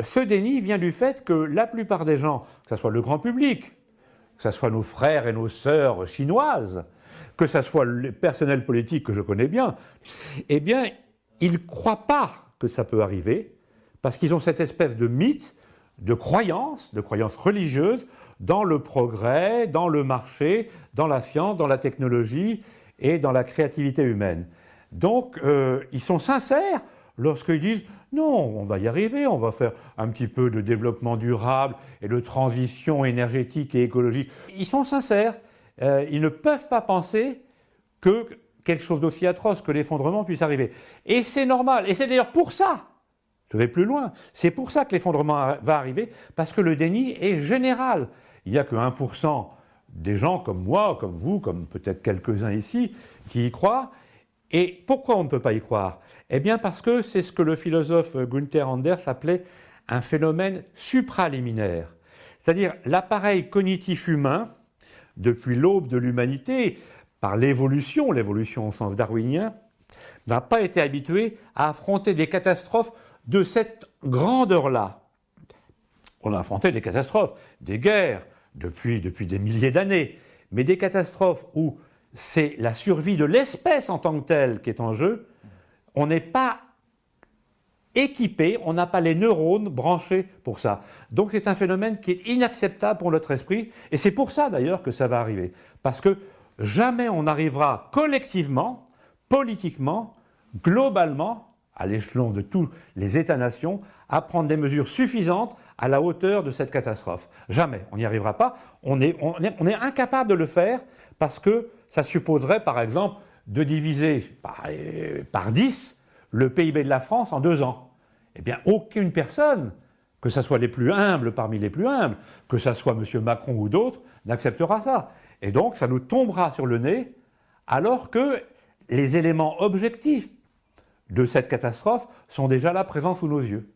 Ce déni vient du fait que la plupart des gens, que ce soit le grand public, que ce soit nos frères et nos sœurs chinoises, que ce soit le personnel politique que je connais bien, eh bien, ils ne croient pas que ça peut arriver, parce qu'ils ont cette espèce de mythe, de croyance religieuse, dans le progrès, dans le marché, dans la science, dans la technologie et dans la créativité humaine. Donc, ils sont sincères lorsqu'ils disent « Non, on va y arriver, on va faire un petit peu de développement durable et de transition énergétique et écologique. » Ils sont sincères. Ils ne peuvent pas penser que quelque chose d'aussi atroce que l'effondrement puisse arriver. Et c'est normal. Et c'est d'ailleurs pour ça, je vais plus loin, c'est pour ça que l'effondrement va arriver, parce que le déni est général. Il n'y a que 1% des gens comme moi, comme vous, comme peut-être quelques-uns ici, qui y croient. Et pourquoi on ne peut pas y croire? Eh bien parce que c'est ce que le philosophe Gunther Anders appelait un phénomène supraliminaire. C'est-à-dire l'appareil cognitif humain, depuis l'aube de l'humanité, par l'évolution au sens darwinien, n'a pas été habitué à affronter des catastrophes de cette grandeur-là. On a affronté des catastrophes, des guerres, depuis des milliers d'années, mais des catastrophes où c'est la survie de l'espèce en tant que telle qui est en jeu, on n'est pas équipé, on n'a pas les neurones branchés pour ça. Donc c'est un phénomène qui est inacceptable pour notre esprit, et c'est pour ça d'ailleurs que ça va arriver. Parce que jamais on n'arrivera collectivement, politiquement, globalement, à l'échelon de tous les États-nations, à prendre des mesures suffisantes à la hauteur de cette catastrophe. Jamais, on n'y arrivera pas. On est incapable de le faire parce que ça supposerait, par exemple, de diviser par 10 le PIB de la France en 2 ans. Eh bien, aucune personne, que ce soit les plus humbles parmi les plus humbles, que ce soit M. Macron ou d'autres, n'acceptera ça. Et donc, ça nous tombera sur le nez, alors que les éléments objectifs de cette catastrophe sont déjà là, présents sous nos yeux.